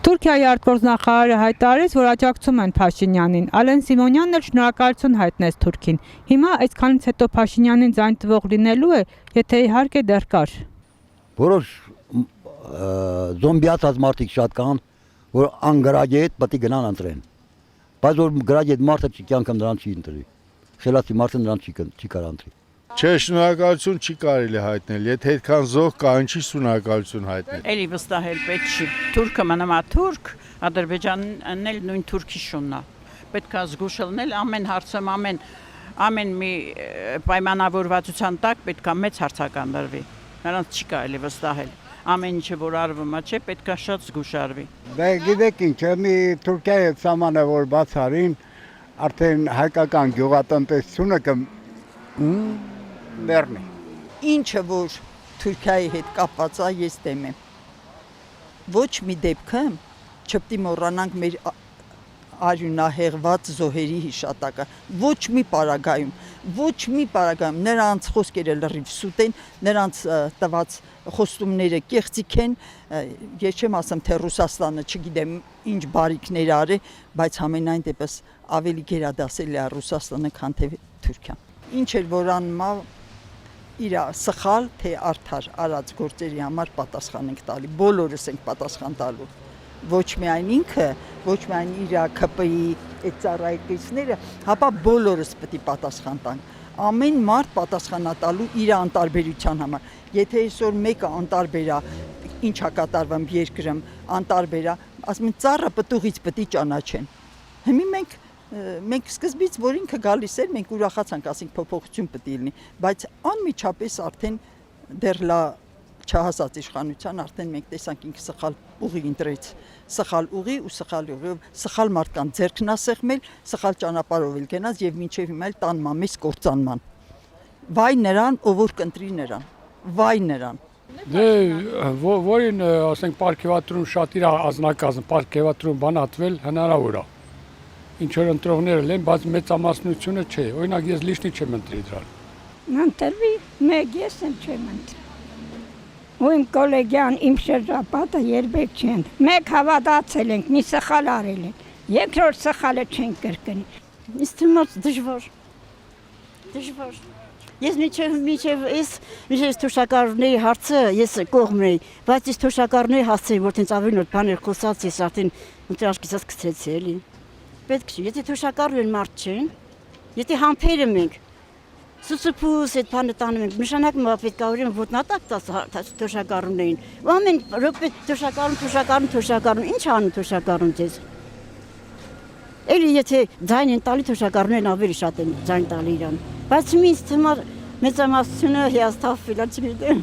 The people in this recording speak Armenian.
Թուրքիայի արտգործնախարարը հայտարարեց, որ աջակցում են Փաշինյանին։ Ալեն Սիմոնյանն էլ շնորհակալություն հայտնեց Թուրքին։ Հիմա այսքանից հետո Փաշինյանին ձայն տվող լինելու է, եթե իհարկե դեռ կար։ Որոշ զոմբիացած մարդիկ շատ կան, որ անգրագետ պետք է գնան ընտրեն։ Բայց որ գրագետ մարդը կյանքում նրան չի ընտրի։ Խելացի մարդը նրան չի կարող ընտրի։ Չէ, շնորհակալություն չի կարելի հայտնել, եթե այդքան զոհ կա, ինչի շնորհակալություն հայտնել։ Էլի վստահել պետք չի։ Թուրքը մնում է թուրք, Ադրբեջանն էլ նույն թուրքի շունն է։ Պետք է զգուշ լինել ամեն հարցում, ամեն մի պայմանավորվածության տակ պետք է մեծ հարցական դրվի։ Նրանց չի կարելի վստահել։ Ամեն ինչը որ արվում է, չէ, պետք է շատ զգուշ արվի։ Դե գիտեք ինչ, մի Թուրքիայի հետ սահմանը որ բաց արին, արդեն հայկական գյուղատնտեսությունը կմեռնի։ Ինչը որ Թուրքիայի հետ կապված է, ես դեմ եմ։ Ոչ մի դեպքում չպետք է մոռանանք մեր արյունահեղված զոհերի հիշատակը, ոչ մի պարագայում, նրանց խոսքերը լրիվ սուտ են, նրանց տված խոստումները կեղծիք են, ես չեմ ասում, թե Ռուսաստանը չգիտեմ ինչ բարիքներ արի, բայց համենայն դեպս ավելի գերադասել է Ռուսաստանը, քան թե Թուրքիան։ Ինչ էլ որ անում է իր սխալ, թե արդար արած գործերի համար պատասխան ենք տալի, բոլորս ենք պատասխան տալու։ Ոչ միայն ինքը, ոչ միայն իր ԿՊ-ի այդ ծառայությունները, հապա բոլորս պետք է պատասխան տանք։ Ամեն մարդ պատասխանատալու իր անտարբերության համար։ Եթե այսօր մեկը անտարբեր է, ինչ է կատարվում երկրում, անտարբեր է, ասում են ծառը պտուղից պետք է ճանաչեն։ Հիմա մենք սկզբից որ ինքը գալիս էր, մենք ուրախացանք, ասենք փոփոխություն պետք է լինի, բայց անմիջապես արդեն դեռ չհասած իշխանության արդեն մենք տեսանք ինքը սխալ ուղի ընտրեց, սխալ ուղի ու սխալ մարդկանց ձեռքն է սեղմել, սխալ ճանապարհով էլ գնաց եւ մինչեւ հիմա էլ տանմա մեծ կործանման։ Վայ նրան, ով որ կընտրի նրան, վայ նրան։ Դե որին ասենք պարգևատրում շատ իր ազնագազն պարգևատրում բանատվել հնարավոր է։ Ինչ որ ընտրողներ են, բայց մեծամասնությունը չէ։ Օրինակ ես լիշնի չեմ ընտրի դրան։ Ընտրվի, մեկ ես չեմ ընտրի։ Ու իմ կոլեգյան, իմ շրջապատը երբեք չեն։ Մեկ հավատացել ենք, մի սխալ արել են, երկրորդ սխալը չենք կրկնի։ Ինձ թվում է դժվար։ Ես միջև թոշակառուների հարցը ես կողմն էի, բայց ես թոշակառուների հասցեի, որ տենց ավելի նոր բաներ խոսած, ես արդեն ընտրաշքիցս գցեցի էլի։ Պետք չի, եթե թոշակառու են մարդ չեն, եթե համբերը մենք Սուսուփուս այդ բանը տանում ենք, նշանակում է պետք է որին ոտնատակ տաս թոշակառուներին։ Ու ամեն րոպե թոշակառուն, ինչ անում թոշակառուն ձեզ։ Էլի եթե ձայն են տալի թոշակառուներն ավելի շատ են ձայն տալի իրան։ Բայց ինձ թվում է մեծամասնությունը հիասթափվել է, չգիտեմ։